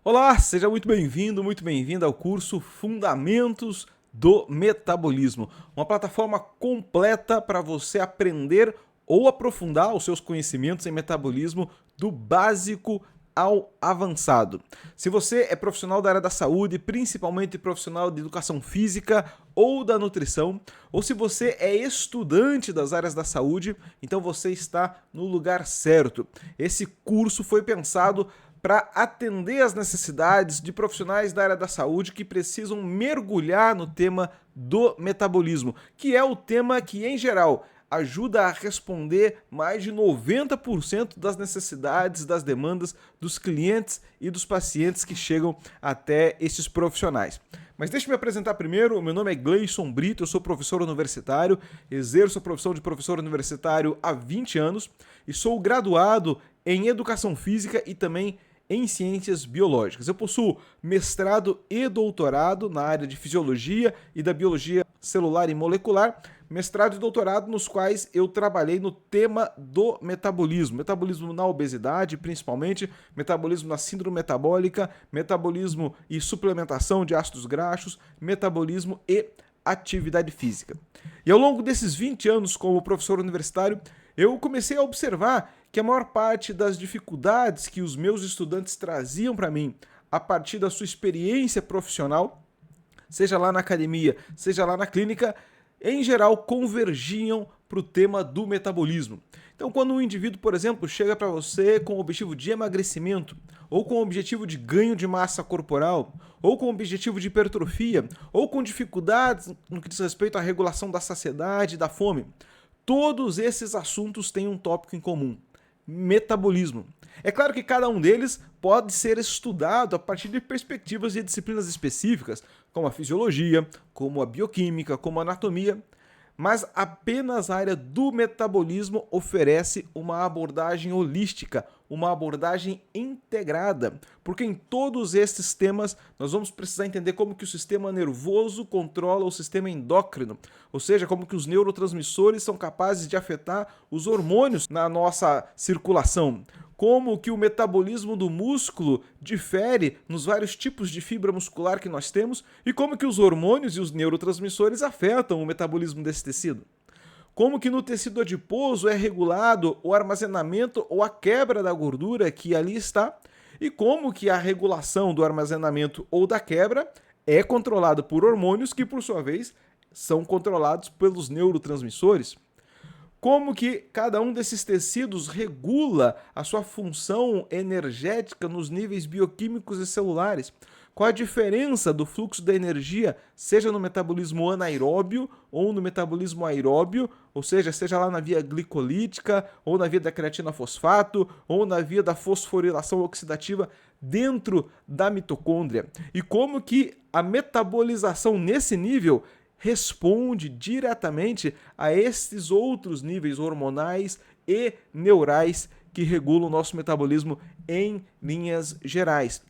Olá, seja muito bem-vinda ao curso Fundamentos do Metabolismo, uma plataforma completa para você aprender ou aprofundar os seus conhecimentos em metabolismo do básico ao avançado. Se você é profissional da área da saúde, principalmente profissional de educação física ou da nutrição, ou se você é estudante das áreas da saúde, então você está no lugar certo. Esse curso foi pensado para atender às necessidades de profissionais da área da saúde que precisam mergulhar no tema do metabolismo, que é o tema que, em geral, ajuda a responder mais de 90% das necessidades, das demandas dos clientes e dos pacientes que chegam até esses profissionais. Mas deixe-me apresentar primeiro, meu nome é Gleison Brito, eu sou professor universitário, exerço a profissão de professor universitário há 20 anos e sou graduado em Educação Física e também em Ciências Biológicas. Eu possuo mestrado e doutorado na área de Fisiologia e da Biologia Celular e Molecular, mestrado e doutorado nos quais eu trabalhei no tema do metabolismo. Metabolismo na obesidade, principalmente, metabolismo na síndrome metabólica, metabolismo e suplementação de ácidos graxos, metabolismo e atividade física. E ao longo desses 20 anos como professor universitário, eu comecei a observar que a maior parte das dificuldades que os meus estudantes traziam para mim a partir da sua experiência profissional, seja lá na academia, seja lá na clínica, em geral convergiam para o tema do metabolismo. Então, quando um indivíduo, por exemplo, chega para você com o objetivo de emagrecimento, ou com o objetivo de ganho de massa corporal, ou com o objetivo de hipertrofia, ou com dificuldades no que diz respeito à regulação da saciedade e da fome, todos esses assuntos têm um tópico em comum: metabolismo. É claro que cada um deles pode ser estudado a partir de perspectivas e disciplinas específicas, como a fisiologia, como a bioquímica, como a anatomia, mas apenas a área do metabolismo oferece uma abordagem holística, uma abordagem integrada, porque em todos esses temas nós vamos precisar entender como que o sistema nervoso controla o sistema endócrino, ou seja, como que os neurotransmissores são capazes de afetar os hormônios na nossa circulação, como que o metabolismo do músculo difere nos vários tipos de fibra muscular que nós temos e como que os hormônios e os neurotransmissores afetam o metabolismo desse tecido. Como que no tecido adiposo é regulado o armazenamento ou a quebra da gordura que ali está e como que a regulação do armazenamento ou da quebra é controlada por hormônios que, por sua vez, são controlados pelos neurotransmissores. Como que cada um desses tecidos regula a sua função energética nos níveis bioquímicos e celulares. Qual a diferença do fluxo da energia, seja no metabolismo anaeróbio ou no metabolismo aeróbio, ou seja lá na via glicolítica, ou na via da creatina fosfato, ou na via da fosforilação oxidativa dentro da mitocôndria. E como que a metabolização nesse nível responde diretamente a esses outros níveis hormonais e neurais que regulam o nosso metabolismo em linhas gerais.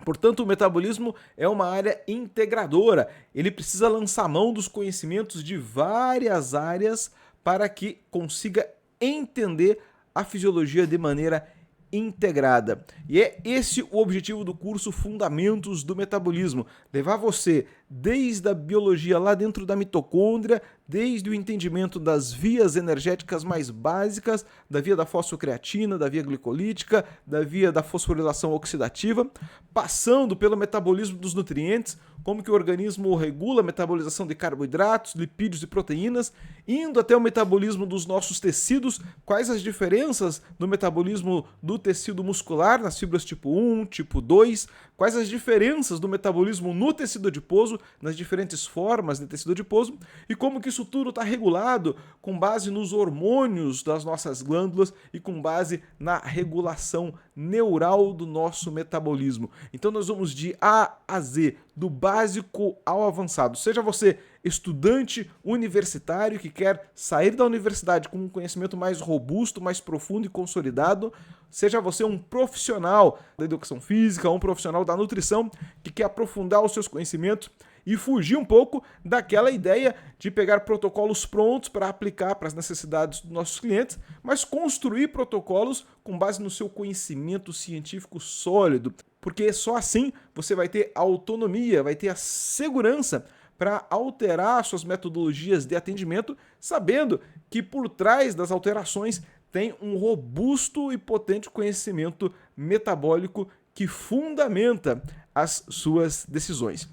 Portanto, o metabolismo é uma área integradora. Ele precisa lançar mão dos conhecimentos de várias áreas para que consiga entender a fisiologia de maneira integrada. E é esse o objetivo do curso Fundamentos do Metabolismo: levar você desde a biologia lá dentro da mitocôndria, desde o entendimento das vias energéticas mais básicas, da via da fosfocreatina, da via glicolítica, da via da fosforilação oxidativa, passando pelo metabolismo dos nutrientes, como que o organismo regula a metabolização de carboidratos, lipídios e proteínas, indo até o metabolismo dos nossos tecidos, quais as diferenças no metabolismo do tecido muscular, nas fibras tipo 1, tipo 2, quais as diferenças do metabolismo no tecido adiposo, nas diferentes formas de tecido adiposo, e como que isso tudo está regulado com base nos hormônios das nossas glândulas e com base na regulação neural do nosso metabolismo. Então nós vamos de A a Z, do básico ao avançado. Seja você estudante universitário que quer sair da universidade com um conhecimento mais robusto, mais profundo e consolidado, seja você um profissional da educação física, um profissional da nutrição que quer aprofundar os seus conhecimentos e fugir um pouco daquela ideia de pegar protocolos prontos para aplicar para as necessidades dos nossos clientes, mas construir protocolos com base no seu conhecimento científico sólido, porque só assim você vai ter autonomia, vai ter a segurança para alterar suas metodologias de atendimento, sabendo que por trás das alterações tem um robusto e potente conhecimento metabólico que fundamenta as suas decisões.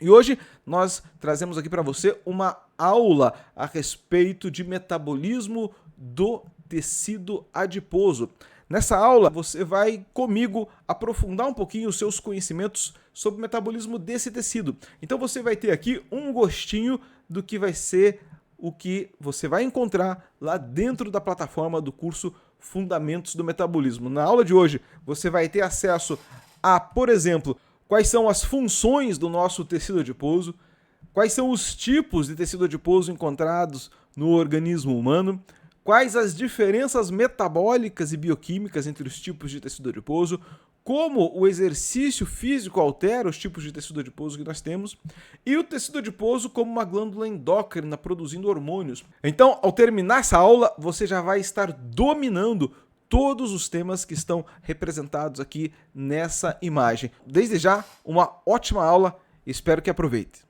E hoje nós trazemos aqui para você uma aula a respeito de metabolismo do tecido adiposo. Nessa aula você vai comigo aprofundar um pouquinho os seus conhecimentos sobre o metabolismo desse tecido. Então você vai ter aqui um gostinho do que vai ser o que você vai encontrar lá dentro da plataforma do curso Fundamentos do Metabolismo. Na aula de hoje você vai ter acesso a, por exemplo, quais são as funções do nosso tecido adiposo, quais são os tipos de tecido adiposo encontrados no organismo humano, quais as diferenças metabólicas e bioquímicas entre os tipos de tecido adiposo, como o exercício físico altera os tipos de tecido adiposo que nós temos, e o tecido adiposo como uma glândula endócrina produzindo hormônios. Então, ao terminar essa aula, você já vai estar dominando todos os temas que estão representados aqui nessa imagem. Desde já, uma ótima aula, espero que aproveite.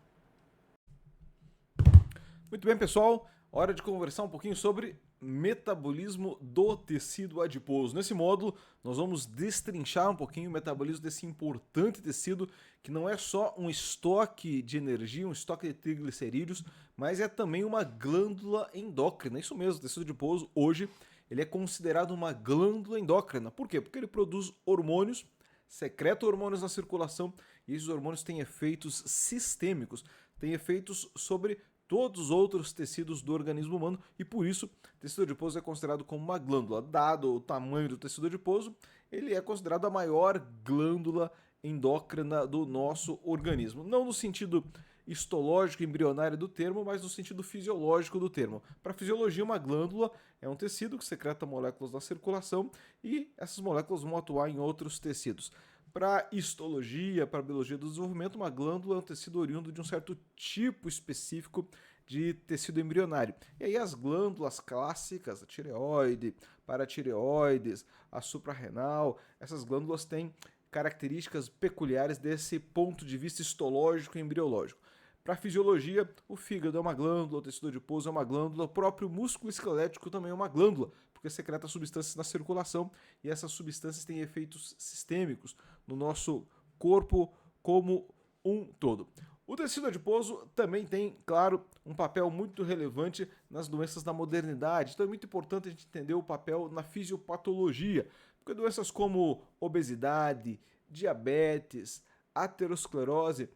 Muito bem, pessoal, hora de conversar um pouquinho sobre metabolismo do tecido adiposo. Nesse módulo, nós vamos destrinchar um pouquinho o metabolismo desse importante tecido, que não é só um estoque de energia, um estoque de triglicerídeos, mas é também uma glândula endócrina. Isso mesmo, o tecido adiposo hoje ele é considerado uma glândula endócrina. Por quê? Porque ele produz hormônios, secreta hormônios na circulação, e esses hormônios têm efeitos sistêmicos, têm efeitos sobre todos os outros tecidos do organismo humano, e por isso o tecido adiposo é considerado como uma glândula. Dado o tamanho do tecido adiposo, ele é considerado a maior glândula endócrina do nosso organismo. Não no sentido histológico, embrionário do termo, mas no sentido fisiológico do termo. Para a fisiologia, uma glândula é um tecido que secreta moléculas na circulação e essas moléculas vão atuar em outros tecidos. Para histologia, para biologia do desenvolvimento, uma glândula é um tecido oriundo de um certo tipo específico de tecido embrionário. E aí as glândulas clássicas, a tireoide, paratireoides, a suprarrenal, essas glândulas têm características peculiares desse ponto de vista histológico e embriológico. Para a fisiologia, o fígado é uma glândula, o tecido adiposo é uma glândula, o próprio músculo esquelético também é uma glândula, porque secreta substâncias na circulação e essas substâncias têm efeitos sistêmicos no nosso corpo como um todo. O tecido adiposo também tem, claro, um papel muito relevante nas doenças da modernidade, então é muito importante a gente entender o papel na fisiopatologia, porque doenças como obesidade, diabetes, aterosclerose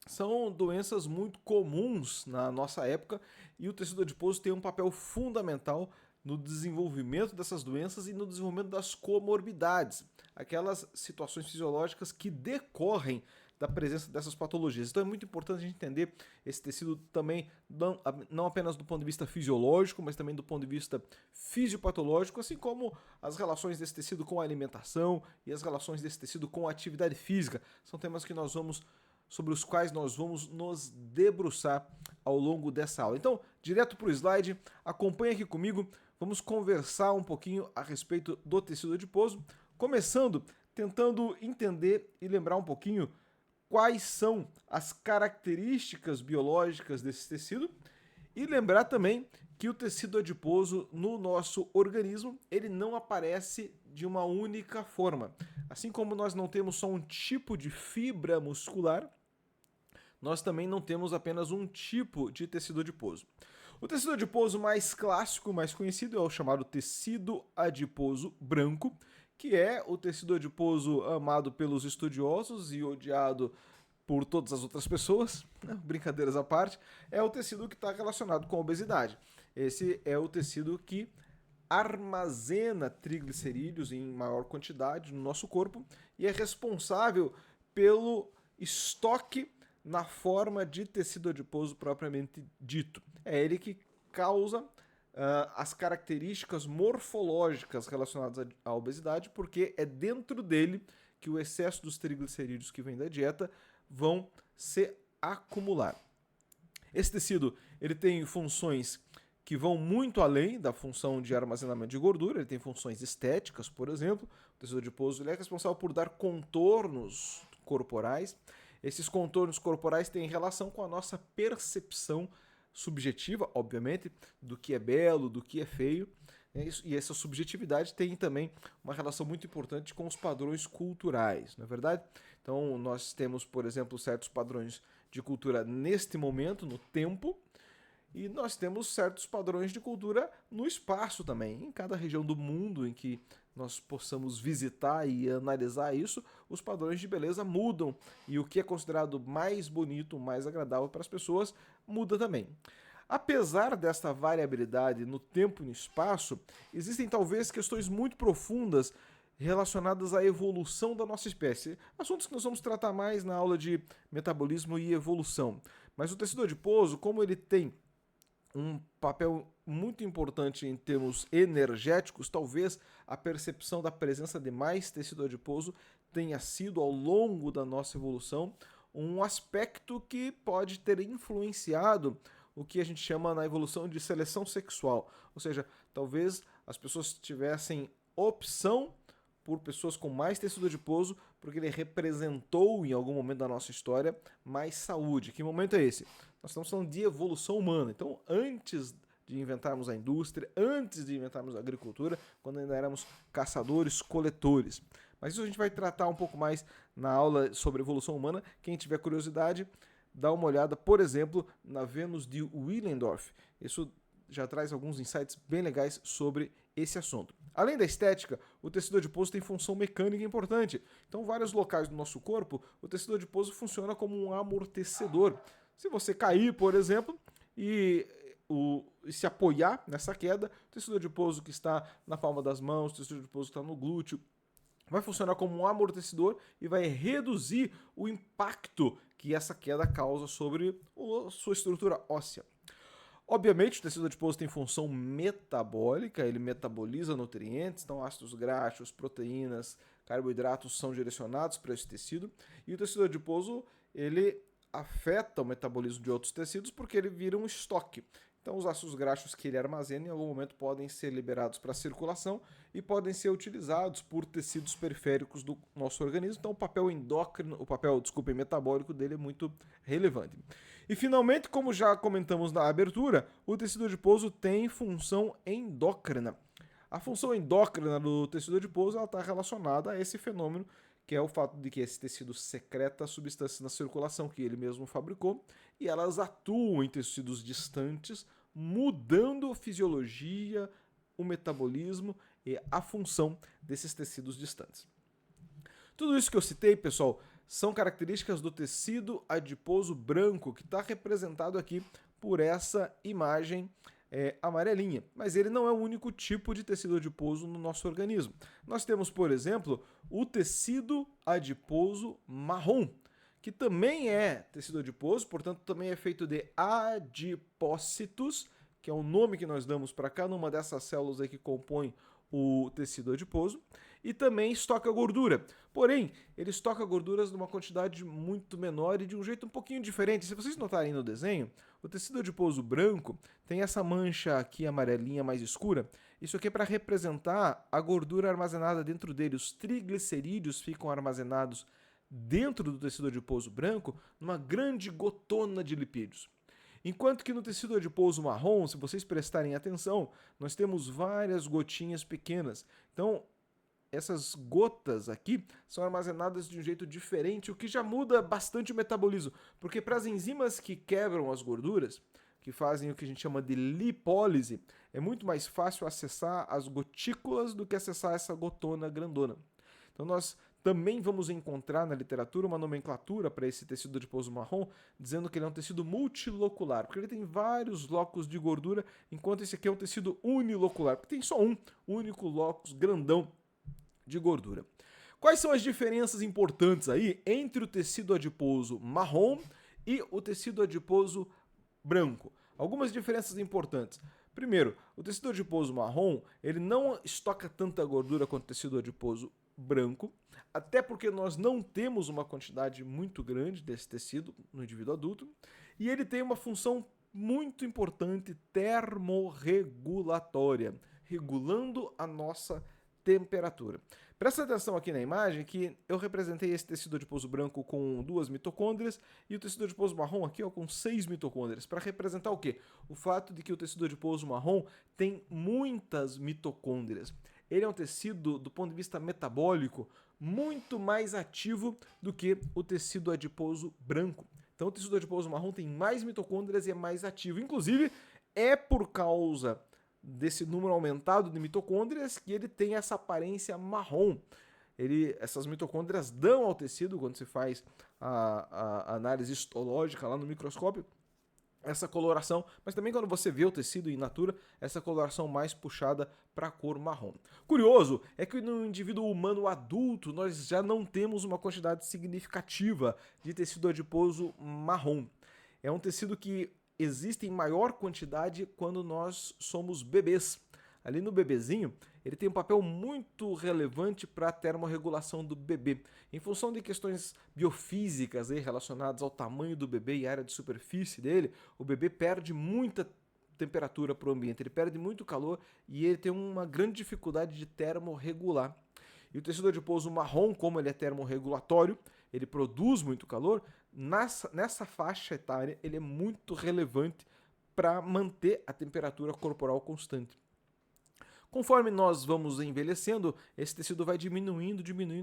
são doenças muito comuns na nossa época e o tecido adiposo tem um papel fundamental no desenvolvimento dessas doenças e no desenvolvimento das comorbidades, aquelas situações fisiológicas que decorrem da presença dessas patologias. Então é muito importante a gente entender esse tecido também, não apenas do ponto de vista fisiológico, mas também do ponto de vista fisiopatológico, assim como as relações desse tecido com a alimentação e as relações desse tecido com a atividade física. São temas que sobre os quais nós vamos nos debruçar ao longo dessa aula. Então, direto para o slide, acompanha aqui comigo, vamos conversar um pouquinho a respeito do tecido adiposo, começando tentando entender e lembrar um pouquinho quais são as características biológicas desse tecido e lembrar também que o tecido adiposo no nosso organismo, ele não aparece de uma única forma. Assim como nós não temos só um tipo de fibra muscular, nós também não temos apenas um tipo de tecido adiposo. O tecido adiposo mais clássico, mais conhecido, é o chamado tecido adiposo branco, que é o tecido adiposo amado pelos estudiosos e odiado por todas as outras pessoas, né? Brincadeiras à parte, é o tecido que está relacionado com a obesidade. Esse é o tecido que armazena triglicerídeos em maior quantidade no nosso corpo e é responsável pelo estoque na forma de tecido adiposo propriamente dito. É ele que causa as características morfológicas relacionadas à obesidade, porque é dentro dele que o excesso dos triglicerídeos que vem da dieta vão se acumular. Esse tecido ele tem funções que vão muito além da função de armazenamento de gordura, ele tem funções estéticas, por exemplo. O tecido adiposo ele é responsável por dar contornos corporais. Esses contornos corporais têm relação com a nossa percepção subjetiva, obviamente, do que é belo, do que é feio. E essa subjetividade tem também uma relação muito importante com os padrões culturais, não é verdade? Então, nós temos, por exemplo, certos padrões de cultura neste momento, no tempo, e nós temos certos padrões de cultura no espaço também. Em cada região do mundo em que nós possamos visitar e analisar isso, os padrões de beleza mudam. E o que é considerado mais bonito, mais agradável para as pessoas, muda também. Apesar desta variabilidade no tempo e no espaço, existem talvez questões muito profundas relacionadas à evolução da nossa espécie. Assuntos que nós vamos tratar mais na aula de metabolismo e evolução. Mas o tecido adiposo, como ele tem um papel muito importante em termos energéticos, talvez a percepção da presença de mais tecido adiposo tenha sido, ao longo da nossa evolução, um aspecto que pode ter influenciado o que a gente chama na evolução de seleção sexual. Ou seja, talvez as pessoas tivessem opção por pessoas com mais tecido adiposo, porque ele representou em algum momento da nossa história mais saúde. Que momento é esse? Nós estamos falando de evolução humana. Então, antes de inventarmos a indústria, antes de inventarmos a agricultura, quando ainda éramos caçadores, coletores. Mas isso a gente vai tratar um pouco mais na aula sobre evolução humana. Quem tiver curiosidade, dá uma olhada, por exemplo, na Vênus de Willendorf. Isso já traz alguns insights bem legais sobre esse assunto. Além da estética, o tecido adiposo tem função mecânica importante. Então, vários locais do nosso corpo, o tecido adiposo funciona como um amortecedor. Se você cair, por exemplo, e se apoiar nessa queda, o tecido adiposo que está na palma das mãos, o tecido adiposo que está no glúteo, vai funcionar como um amortecedor e vai reduzir o impacto que essa queda causa sobre a sua estrutura óssea. Obviamente, o tecido adiposo tem função metabólica, ele metaboliza nutrientes, então ácidos graxos, proteínas, carboidratos são direcionados para esse tecido, e o tecido adiposo ele afeta o metabolismo de outros tecidos porque ele vira um estoque. Então, os ácidos graxos que ele armazena em algum momento podem ser liberados para a circulação e podem ser utilizados por tecidos periféricos do nosso organismo. Então, o papel endócrino, metabólico dele é muito relevante. E, finalmente, como já comentamos na abertura, o tecido adiposo tem função endócrina. A função endócrina do tecido adiposo está relacionada a esse fenômeno, que é o fato de que esse tecido secreta substâncias na circulação que ele mesmo fabricou e elas atuam em tecidos distantes, mudando a fisiologia, o metabolismo e a função desses tecidos distantes. Tudo isso que eu citei, pessoal, são características do tecido adiposo branco, que está representado aqui por essa imagem amarelinha. Mas ele não é o único tipo de tecido adiposo no nosso organismo. Nós temos, por exemplo, o tecido adiposo marrom, que também é tecido adiposo, portanto também é feito de adipócitos, que é o nome que nós damos para cada uma dessas células aí que compõem o tecido adiposo, e também estoca gordura. Porém, ele estoca gorduras numa quantidade muito menor e de um jeito um pouquinho diferente. Se vocês notarem no desenho, o tecido adiposo branco tem essa mancha aqui amarelinha mais escura. Isso aqui é para representar a gordura armazenada dentro dele. Os triglicerídeos ficam armazenados dentro do tecido adiposo branco numa grande gotona de lipídios. Enquanto que no tecido adiposo marrom, se vocês prestarem atenção, nós temos várias gotinhas pequenas. Então, essas gotas aqui são armazenadas de um jeito diferente, o que já muda bastante o metabolismo. Porque para as enzimas que quebram as gorduras, que fazem o que a gente chama de lipólise, é muito mais fácil acessar as gotículas do que acessar essa gotona grandona. Então nós também vamos encontrar na literatura uma nomenclatura para esse tecido adiposo marrom, dizendo que ele é um tecido multilocular, porque ele tem vários locos de gordura, enquanto esse aqui é um tecido unilocular, porque tem só um único locus grandão de gordura. Quais são as diferenças importantes aí entre o tecido adiposo marrom e o tecido adiposo branco? Algumas diferenças importantes. Primeiro, o tecido adiposo marrom, ele não estoca tanta gordura quanto o tecido adiposo branco, até porque nós não temos uma quantidade muito grande desse tecido no indivíduo adulto, e ele tem uma função muito importante termorregulatória, regulando a nossa temperatura. Presta atenção aqui na imagem que eu representei esse tecido adiposo branco com 2 mitocôndrias e o tecido adiposo marrom aqui ó, com 6 mitocôndrias, para representar o quê? O fato de que o tecido adiposo marrom tem muitas mitocôndrias. Ele é um tecido, do ponto de vista metabólico, muito mais ativo do que o tecido adiposo branco. Então o tecido adiposo marrom tem mais mitocôndrias e é mais ativo. Inclusive, é por causa desse número aumentado de mitocôndrias que ele tem essa aparência marrom. Essas mitocôndrias dão ao tecido, quando se faz a análise histológica lá no microscópio, essa coloração, mas também quando você vê o tecido in natura, essa coloração mais puxada para a cor marrom. Curioso é que no indivíduo humano adulto nós já não temos uma quantidade significativa de tecido adiposo marrom. É um tecido que existe em maior quantidade quando nós somos bebês. Ali no bebezinho, ele tem um papel muito relevante para a termorregulação do bebê. Em função de questões biofísicas relacionadas ao tamanho do bebê e à área de superfície dele, o bebê perde muita temperatura para o ambiente, ele perde muito calor e ele tem uma grande dificuldade de termorregular. E o tecido adiposo marrom, como ele é termorregulatório, ele produz muito calor, nessa faixa etária ele é muito relevante para manter a temperatura corporal constante. Conforme nós vamos envelhecendo, esse tecido vai diminuindo,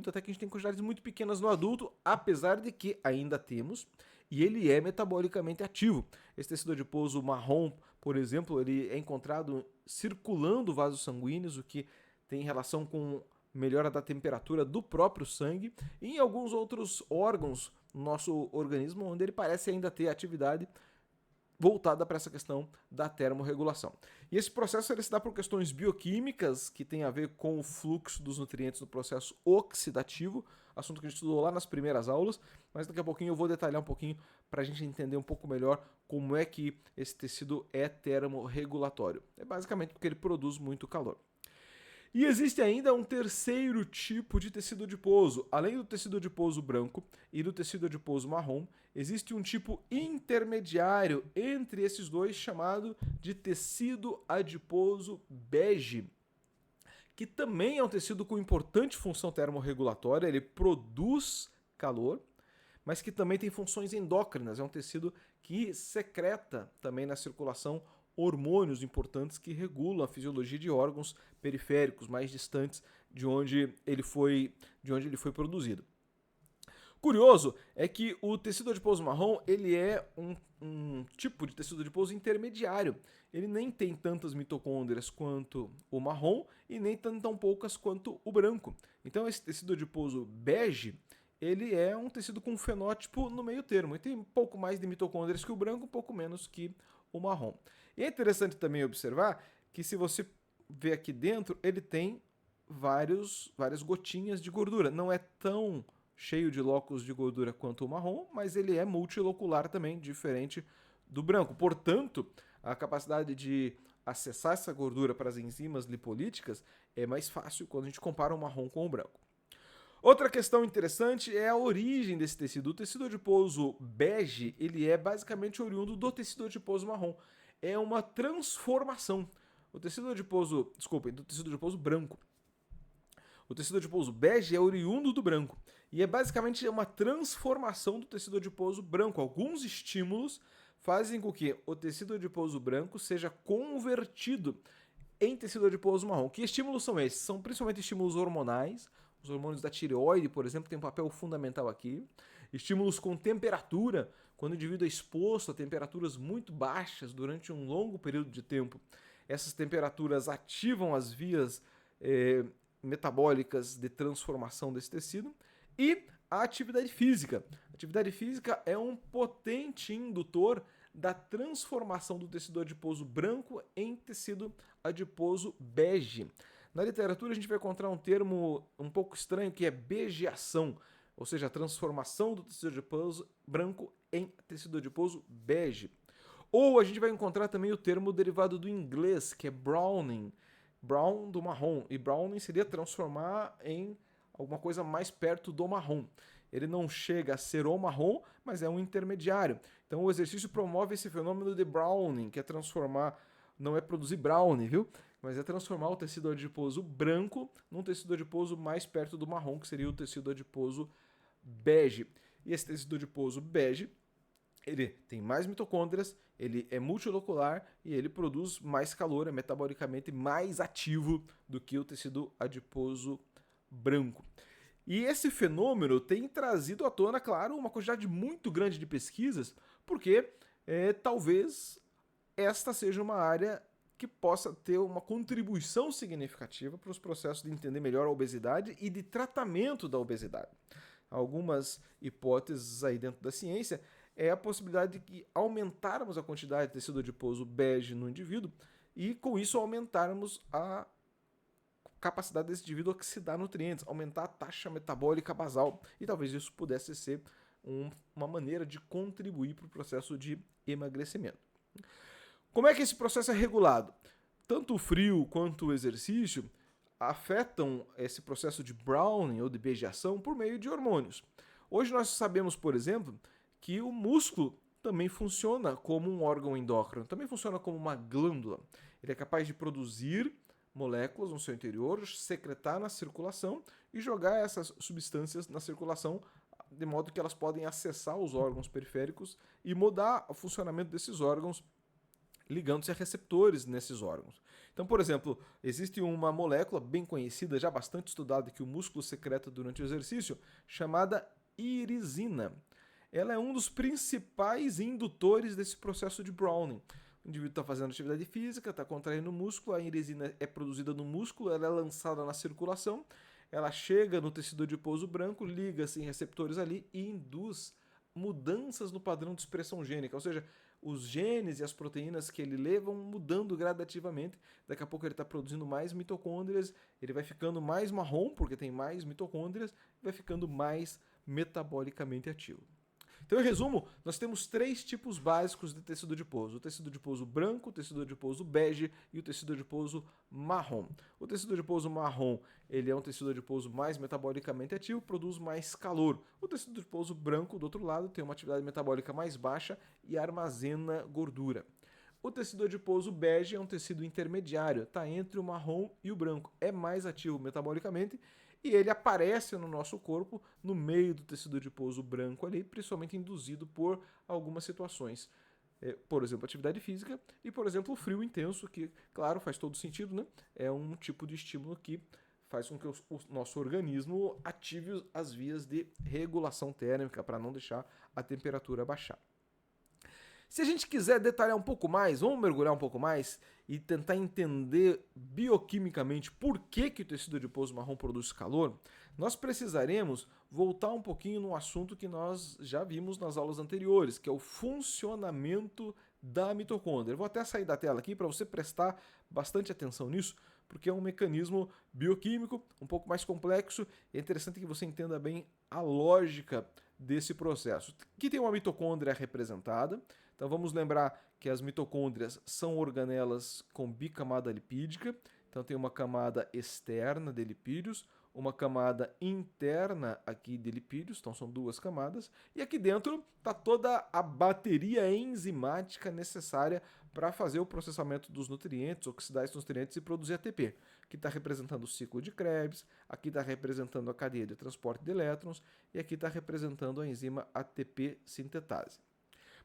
até que a gente tem quantidades muito pequenas no adulto, apesar de que ainda temos, e ele é metabolicamente ativo. Esse tecido adiposo marrom, por exemplo, ele é encontrado circulando vasos sanguíneos, o que tem relação com melhora da temperatura do próprio sangue, e em alguns outros órgãos do nosso organismo, onde ele parece ainda ter atividade voltada para essa questão da termorregulação. E esse processo ele se dá por questões bioquímicas, que tem a ver com o fluxo dos nutrientes no processo oxidativo, assunto que a gente estudou lá nas primeiras aulas, mas daqui a pouquinho eu vou detalhar um pouquinho para a gente entender um pouco melhor como é que esse tecido é termorregulatório. É basicamente porque ele produz muito calor. E existe ainda um terceiro tipo de tecido adiposo. Além do tecido adiposo branco e do tecido adiposo marrom, existe um tipo intermediário entre esses dois chamado de tecido adiposo bege, que também é um tecido com importante função termorregulatória, ele produz calor, mas que também tem funções endócrinas, é um tecido que secreta também na circulação hormônios importantes que regulam a fisiologia de órgãos periféricos mais distantes de onde ele foi produzido. Curioso é que o tecido adiposo marrom ele é um tipo de tecido adiposo intermediário. Ele nem tem tantas mitocôndrias quanto o marrom e nem tão poucas quanto o branco. Então esse tecido adiposo bege ele é um tecido com um fenótipo no meio termo. Ele tem um pouco mais de mitocôndrias que o branco, um pouco menos que o marrom. E é interessante também observar que se você ver aqui dentro, ele tem várias gotinhas de gordura. Não é tão cheio de locos de gordura quanto o marrom, mas ele é multilocular também, diferente do branco. Portanto, a capacidade de acessar essa gordura para as enzimas lipolíticas é mais fácil quando a gente compara o marrom com o branco. Outra questão interessante é a origem desse tecido. O tecido adiposo bege, ele é basicamente oriundo do tecido adiposo marrom. É uma transformação. Do tecido adiposo branco. O tecido adiposo bege é oriundo do branco. E é basicamente uma transformação do tecido adiposo branco. Alguns estímulos fazem com que o tecido adiposo branco seja convertido em tecido adiposo marrom. Que estímulos são esses? São principalmente estímulos hormonais. Os hormônios da tireoide, por exemplo, têm um papel fundamental aqui. Estímulos com temperatura, quando o indivíduo é exposto a temperaturas muito baixas durante um longo período de tempo. Essas temperaturas ativam as vias metabólicas de transformação desse tecido. E a atividade física. A atividade física é um potente indutor da transformação do tecido adiposo branco em tecido adiposo bege. Na literatura a gente vai encontrar um termo um pouco estranho que é begeação, ou seja, a transformação do tecido adiposo branco em tecido adiposo bege. Ou a gente vai encontrar também o termo derivado do inglês, que é browning, brown do marrom, e browning seria transformar em alguma coisa mais perto do marrom. Ele não chega a ser o marrom, mas é um intermediário. Então o exercício promove esse fenômeno de browning, que é transformar, não é produzir brownie, viu? Mas é transformar o tecido adiposo branco num tecido adiposo mais perto do marrom, que seria o tecido adiposo bege. E esse tecido adiposo bege, ele tem mais mitocôndrias, ele é multilocular e ele produz mais calor, é metabolicamente mais ativo do que o tecido adiposo branco. E esse fenômeno tem trazido à tona, claro, uma quantidade muito grande de pesquisas, porque talvez esta seja uma área que possa ter uma contribuição significativa para os processos de entender melhor a obesidade e de tratamento da obesidade. Algumas hipóteses aí dentro da ciência é a possibilidade de que aumentarmos a quantidade de tecido adiposo bege no indivíduo e com isso aumentarmos a capacidade desse indivíduo oxidar nutrientes, aumentar a taxa metabólica basal e talvez isso pudesse ser uma maneira de contribuir para o processo de emagrecimento. Como é que esse processo é regulado? Tanto o frio quanto o exercício afetam esse processo de browning ou de begeação por meio de hormônios. Hoje nós sabemos, por exemplo, que o músculo também funciona como um órgão endócrino, também funciona como uma glândula. Ele é capaz de produzir moléculas no seu interior, secretar na circulação e jogar essas substâncias na circulação de modo que elas podem acessar os órgãos periféricos e mudar o funcionamento desses órgãos ligando-se a receptores nesses órgãos. Então, por exemplo, existe uma molécula bem conhecida, já bastante estudada, que o músculo secreta durante o exercício, chamada irisina. Ela é um dos principais indutores desse processo de browning. O indivíduo está fazendo atividade física, está contraindo o músculo, a irisina é produzida no músculo, ela é lançada na circulação, ela chega no tecido adiposo branco, liga-se em receptores ali e induz mudanças no padrão de expressão gênica, ou seja, os genes e as proteínas que ele lê vão mudando gradativamente. Daqui a pouco ele está produzindo mais mitocôndrias, ele vai ficando mais marrom, porque tem mais mitocôndrias, vai ficando mais metabolicamente ativo. Então, em resumo, nós temos 3 tipos básicos de tecido adiposo: o tecido adiposo branco, o tecido adiposo bege e o tecido adiposo marrom. O tecido adiposo marrom, ele é um tecido adiposo mais metabolicamente ativo, produz mais calor. O tecido adiposo branco, do outro lado, tem uma atividade metabólica mais baixa e armazena gordura. O tecido adiposo bege é um tecido intermediário, está entre o marrom e o branco. É mais ativo metabolicamente e ele aparece no nosso corpo no meio do tecido adiposo branco ali, principalmente induzido por algumas situações. Por exemplo, atividade física e, por exemplo, o frio intenso, que, claro, faz todo sentido, né? É um tipo de estímulo que faz com que o nosso organismo ative as vias de regulação térmica para não deixar a temperatura baixar. Se a gente quiser detalhar um pouco mais, vamos mergulhar um pouco mais e tentar entender bioquimicamente por que o tecido adiposo marrom produz calor, nós precisaremos voltar um pouquinho no assunto que nós já vimos nas aulas anteriores, que é o funcionamento da mitocôndria. Eu vou até sair da tela aqui para você prestar bastante atenção nisso, porque é um mecanismo bioquímico um pouco mais complexo e é interessante que você entenda bem a lógica desse processo. Aqui tem uma mitocôndria representada. Então vamos lembrar que as mitocôndrias são organelas com bicamada lipídica. Então tem uma camada externa de lipídios, uma camada interna aqui de lipídios, então são 2 camadas, e aqui dentro está toda a bateria enzimática necessária para fazer o processamento dos nutrientes, oxidar esses nutrientes e produzir ATP. Aqui está representando o ciclo de Krebs, aqui está representando a cadeia de transporte de elétrons e aqui está representando a enzima ATP sintetase.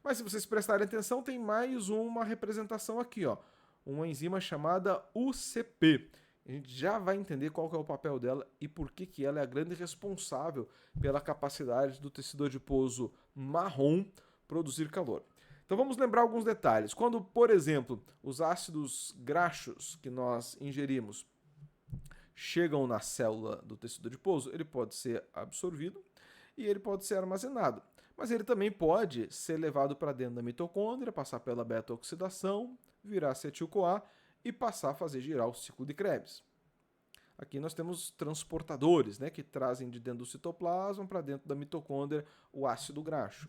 Mas se vocês prestarem atenção, tem mais uma representação aqui, ó, uma enzima chamada UCP. A gente já vai entender qual que é o papel dela e por que ela é a grande responsável pela capacidade do tecido adiposo marrom produzir calor. Então vamos lembrar alguns detalhes. Quando, por exemplo, os ácidos graxos que nós ingerimos chegam na célula do tecido adiposo, ele pode ser absorvido e ele pode ser armazenado. Mas ele também pode ser levado para dentro da mitocôndria, passar pela beta-oxidação, virar acetil-CoA e passar a fazer girar o ciclo de Krebs. Aqui nós temos transportadores, né, que trazem de dentro do citoplasma para dentro da mitocôndria o ácido graxo.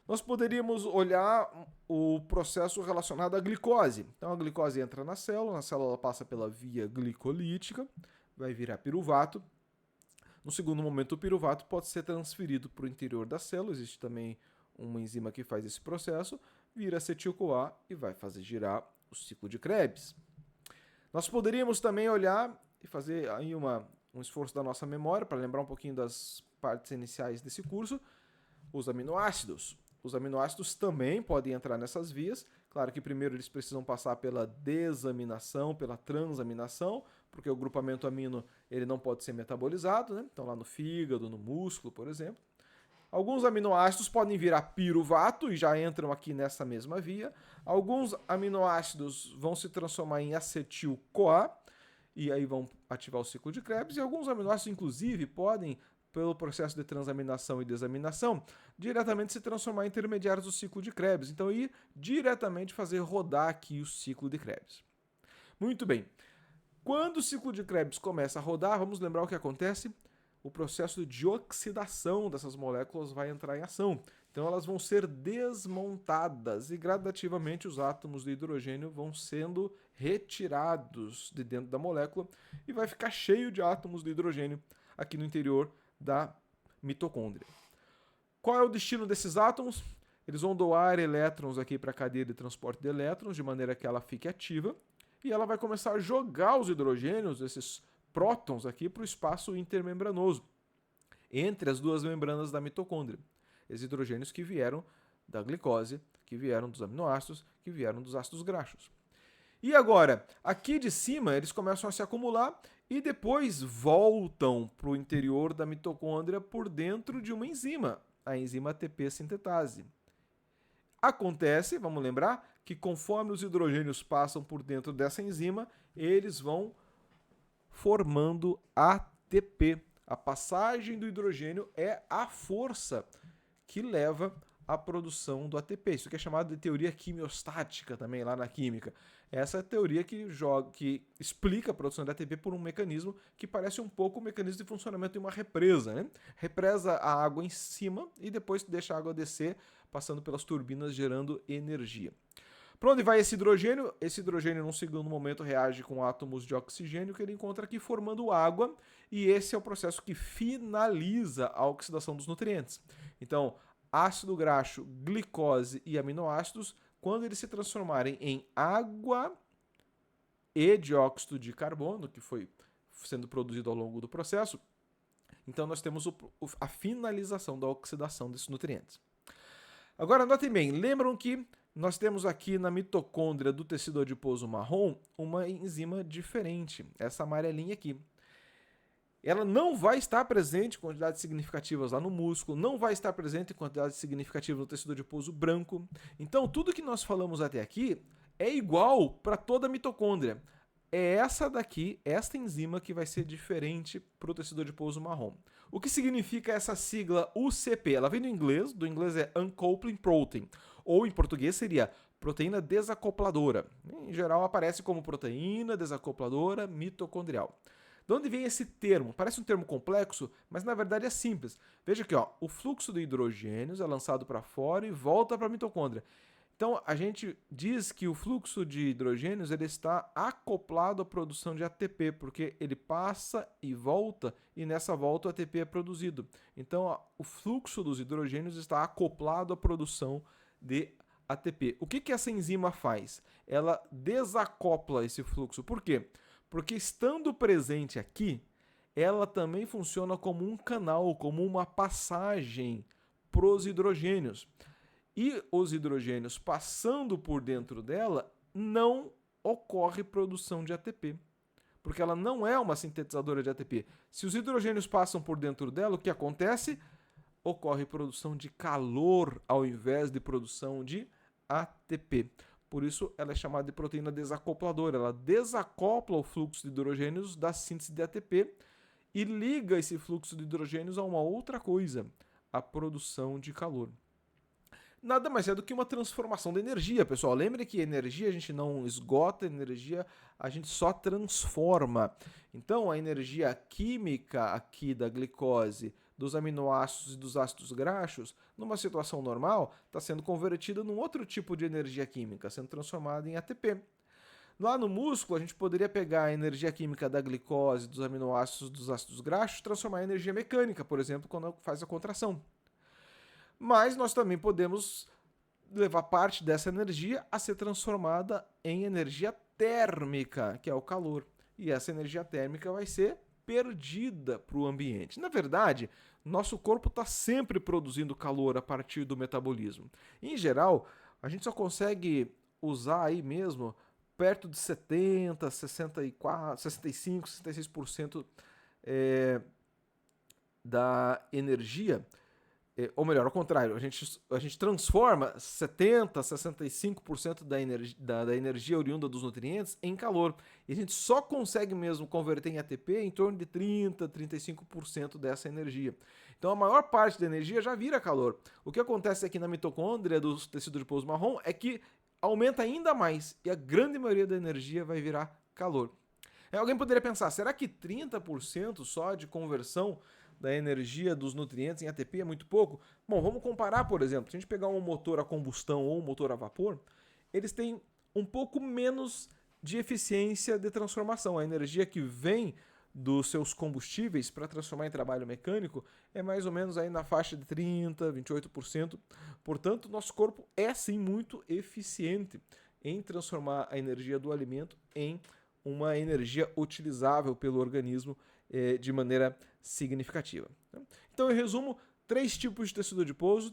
Nós poderíamos olhar o processo relacionado à glicose. Então a glicose entra na célula passa pela via glicolítica, vai virar piruvato, No segundo momento, o piruvato pode ser transferido para o interior da célula, existe também uma enzima que faz esse processo, vira acetil-CoA e vai fazer girar o ciclo de Krebs. Nós poderíamos também olhar e fazer aí um esforço da nossa memória para lembrar um pouquinho das partes iniciais desse curso, os aminoácidos. Os aminoácidos também podem entrar nessas vias. Claro que primeiro eles precisam passar pela desaminação, pela transaminação, porque o grupamento amino ele não pode ser metabolizado, né? Então lá no fígado, no músculo, por exemplo. Alguns aminoácidos podem virar piruvato e já entram aqui nessa mesma via. Alguns aminoácidos vão se transformar em acetil-CoA e aí vão ativar o ciclo de Krebs. E alguns aminoácidos, inclusive, podem, pelo processo de transaminação e desaminação, diretamente se transformar em intermediários do ciclo de Krebs. Então, ir diretamente fazer rodar aqui o ciclo de Krebs. Muito bem. Quando o ciclo de Krebs começa a rodar, vamos lembrar o que acontece? O processo de oxidação dessas moléculas vai entrar em ação. Então elas vão ser desmontadas e gradativamente os átomos de hidrogênio vão sendo retirados de dentro da molécula e vai ficar cheio de átomos de hidrogênio aqui no interior da mitocôndria. Qual é o destino desses átomos? Eles vão doar elétrons aqui para a cadeia de transporte de elétrons, de maneira que ela fique ativa, e ela vai começar a jogar os hidrogênios, esses prótons aqui, para o espaço intermembranoso, entre as duas membranas da mitocôndria. Esses hidrogênios que vieram da glicose, que vieram dos aminoácidos, que vieram dos ácidos graxos. E agora, aqui de cima, eles começam a se acumular e depois voltam para o interior da mitocôndria por dentro de uma enzima, a enzima ATP sintetase. Acontece, vamos lembrar, que conforme os hidrogênios passam por dentro dessa enzima, eles vão formando ATP. A passagem do hidrogênio é a força que leva à produção do ATP. Isso que é chamado de teoria quimiostática também, lá na química. Essa é a teoria que explica a produção de ATP por um mecanismo que parece um pouco o mecanismo de funcionamento de uma represa, né? Represa a água em cima e depois deixa a água descer, passando pelas turbinas, gerando energia. Para onde vai esse hidrogênio? Esse hidrogênio, num segundo momento, reage com átomos de oxigênio que ele encontra aqui formando água, e esse é o processo que finaliza a oxidação dos nutrientes. Então, ácido graxo, glicose e aminoácidos, quando eles se transformarem em água e dióxido de carbono, que foi sendo produzido ao longo do processo, então nós temos a finalização da oxidação desses nutrientes. Agora, notem bem, lembram que nós temos aqui na mitocôndria do tecido adiposo marrom uma enzima diferente, essa amarelinha aqui. Ela não vai estar presente em quantidades significativas lá no músculo, não vai estar presente em quantidades significativas no tecido adiposo branco. Então, tudo que nós falamos até aqui é igual para toda a mitocôndria. É essa daqui, esta enzima, que vai ser diferente para o tecido adiposo marrom. O que significa essa sigla UCP? Ela vem do inglês é Uncoupling Protein, ou em português seria proteína desacopladora. Em geral aparece como proteína desacopladora mitocondrial. De onde vem esse termo? Parece um termo complexo, mas na verdade é simples. Veja aqui, ó, o fluxo de hidrogênios é lançado para fora e volta para a mitocôndria. Então, a gente diz que o fluxo de hidrogênios ele está acoplado à produção de ATP, porque ele passa e volta, e nessa volta o ATP é produzido. Então, o fluxo dos hidrogênios está acoplado à produção de ATP. O que essa enzima faz? Ela desacopla esse fluxo. Por quê? Porque estando presente aqui, ela também funciona como um canal, como uma passagem para os hidrogênios. E os hidrogênios passando por dentro dela, não ocorre produção de ATP, porque ela não é uma sintetizadora de ATP. Se os hidrogênios passam por dentro dela, o que acontece? Ocorre produção de calor ao invés de produção de ATP. Por isso, ela é chamada de proteína desacopladora. Ela desacopla o fluxo de hidrogênios da síntese de ATP e liga esse fluxo de hidrogênios a uma outra coisa, a produção de calor. Nada mais é do que uma transformação de energia, pessoal. Lembre que energia a gente não esgota, energia a gente só transforma. Então, a energia química aqui da glicose, dos aminoácidos e dos ácidos graxos, numa situação normal, está sendo convertida num outro tipo de energia química, sendo transformada em ATP. Lá no músculo, a gente poderia pegar a energia química da glicose, dos aminoácidos, dos ácidos graxos, e transformar em energia mecânica, por exemplo, quando faz a contração. Mas nós também podemos levar parte dessa energia a ser transformada em energia térmica, que é o calor. E essa energia térmica vai ser perdida para o ambiente. Na verdade, nosso corpo está sempre produzindo calor a partir do metabolismo. Em geral, a gente só consegue usar aí mesmo perto de 70, 64, 65, 66% da energia. Ou melhor, ao contrário, a gente transforma 70%, 65% da energia oriunda dos nutrientes em calor. E a gente só consegue mesmo converter em ATP em torno de 30%, 35% dessa energia. Então a maior parte da energia já vira calor. O que acontece aqui na mitocôndria do tecido adiposo marrom é que aumenta ainda mais e a grande maioria da energia vai virar calor. Alguém poderia pensar, será que 30% só de conversão da energia dos nutrientes em ATP é muito pouco? Bom, vamos comparar, por exemplo, se a gente pegar um motor a combustão ou um motor a vapor, eles têm um pouco menos de eficiência de transformação. A energia que vem dos seus combustíveis para transformar em trabalho mecânico é mais ou menos aí na faixa de 30%, 28%. Portanto, nosso corpo é sim muito eficiente em transformar a energia do alimento em uma energia utilizável pelo organismo de maneira significativa. Então, em resumo, 3 tipos de tecido adiposo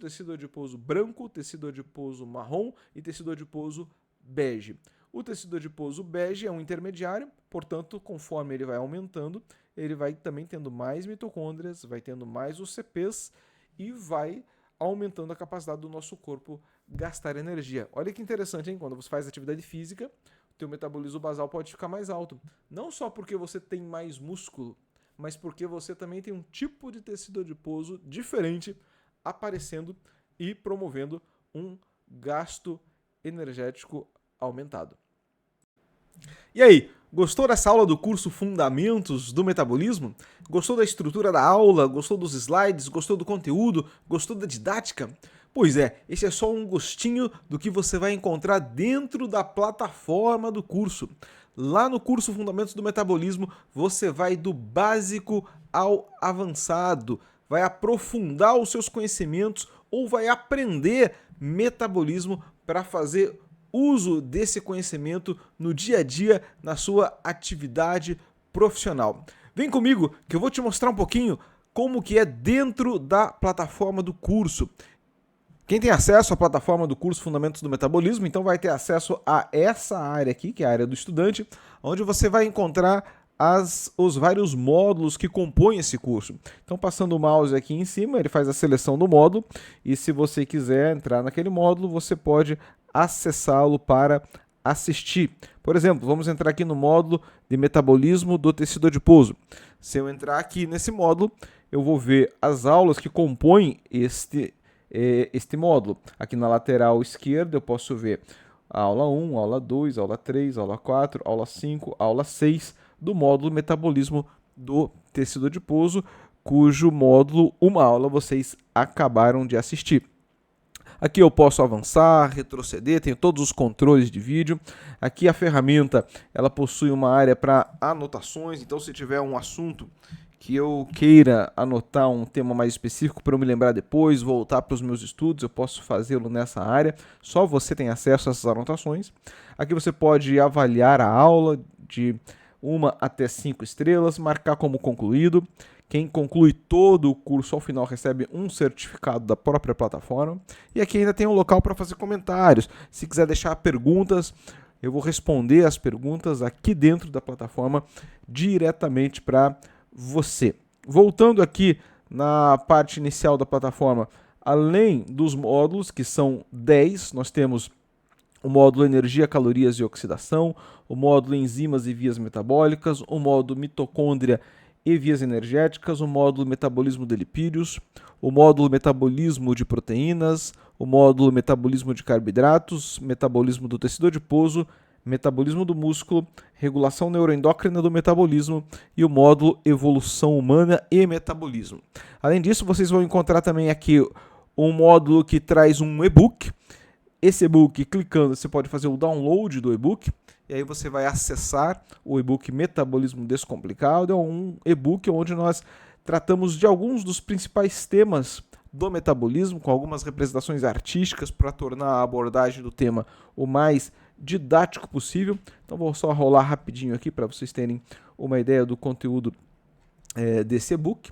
branco, tecido adiposo marrom e tecido adiposo bege. O tecido adiposo bege é um intermediário, portanto, conforme ele vai aumentando, ele vai também tendo mais mitocôndrias, vai tendo mais UCPs e vai aumentando a capacidade do nosso corpo gastar energia. Olha que interessante, hein? Quando você faz atividade física, o teu metabolismo basal pode ficar mais alto. Não só porque você tem mais músculo, mas porque você também tem um tipo de tecido adiposo diferente aparecendo e promovendo um gasto energético aumentado. E aí, gostou dessa aula do curso Fundamentos do Metabolismo? Gostou da estrutura da aula? Gostou dos slides? Gostou do conteúdo? Gostou da didática? Pois é, esse é só um gostinho do que você vai encontrar dentro da plataforma do curso. Lá no curso Fundamentos do Metabolismo, você vai do básico ao avançado, vai aprofundar os seus conhecimentos ou vai aprender metabolismo para fazer uso desse conhecimento no dia a dia, na sua atividade profissional. Vem comigo que eu vou te mostrar um pouquinho como que é dentro da plataforma do curso. Quem tem acesso à plataforma do curso Fundamentos do Metabolismo, então vai ter acesso a essa área aqui, que é a área do estudante, onde você vai encontrar os vários módulos que compõem esse curso. Então, passando o mouse aqui em cima, ele faz a seleção do módulo, e se você quiser entrar naquele módulo, você pode acessá-lo para assistir. Por exemplo, vamos entrar aqui no módulo de metabolismo do tecido adiposo. Se eu entrar aqui nesse módulo, eu vou ver as aulas que compõem este módulo. Aqui na lateral esquerda eu posso ver a aula 1, aula 2, aula 3, aula 4, aula 5, aula 6 do módulo metabolismo do tecido adiposo, cujo módulo, uma aula, vocês acabaram de assistir. Aqui eu posso avançar, retroceder, tenho todos os controles de vídeo. Aqui a ferramenta, ela possui uma área para anotações, então se tiver um assunto que eu queira anotar um tema mais específico para eu me lembrar depois, voltar para os meus estudos, eu posso fazê-lo nessa área. Só você tem acesso a essas anotações. Aqui você pode avaliar a aula de 1 até 5 estrelas, marcar como concluído. Quem conclui todo o curso ao final recebe um certificado da própria plataforma. E aqui ainda tem um local para fazer comentários. Se quiser deixar perguntas, eu vou responder as perguntas aqui dentro da plataforma diretamente para você. Voltando aqui na parte inicial da plataforma, além dos módulos, que são 10, nós temos o módulo Energia, Calorias e Oxidação, o módulo Enzimas e Vias Metabólicas, o módulo Mitocôndria e Vias Energéticas, o módulo Metabolismo de Lipídios, o módulo Metabolismo de Proteínas, o módulo Metabolismo de Carboidratos, Metabolismo do Tecido Adiposo, Metabolismo do Músculo, Regulação Neuroendócrina do Metabolismo e o módulo Evolução Humana e Metabolismo. Além disso, vocês vão encontrar também aqui um módulo que traz um e-book. Esse e-book, clicando, você pode fazer o download do e-book. e aí você vai acessar o e-book Metabolismo Descomplicado. É um e-book onde nós tratamos de alguns dos principais temas do metabolismo, com algumas representações artísticas para tornar a abordagem do tema o mais didático possível. Então vou só rolar rapidinho aqui para vocês terem uma ideia do conteúdo desse e-book.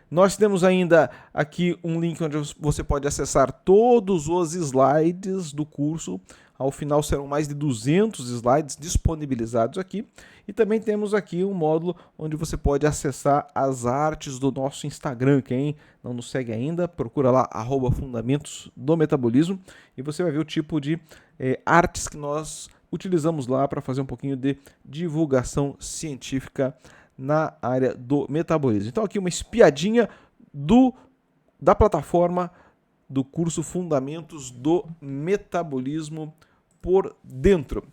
Nós temos ainda aqui um link onde você pode acessar todos os slides do curso. Ao final serão mais de 200 slides disponibilizados aqui. E também temos aqui um módulo onde você pode acessar as artes do nosso Instagram. Quem não nos segue ainda, procura lá, @Fundamentos do Metabolismo, e você vai ver o tipo de artes que nós utilizamos lá para fazer um pouquinho de divulgação científica na área do metabolismo. Então aqui uma espiadinha da plataforma do curso Fundamentos do Metabolismo por dentro.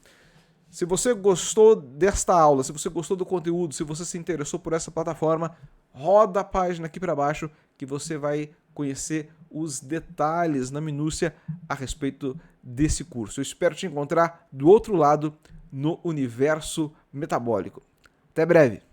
Se você gostou desta aula, se você gostou do conteúdo, se você se interessou por essa plataforma, roda a página aqui para baixo que você vai conhecer os detalhes na minúcia a respeito desse curso. Eu espero te encontrar do outro lado no universo metabólico. Até breve!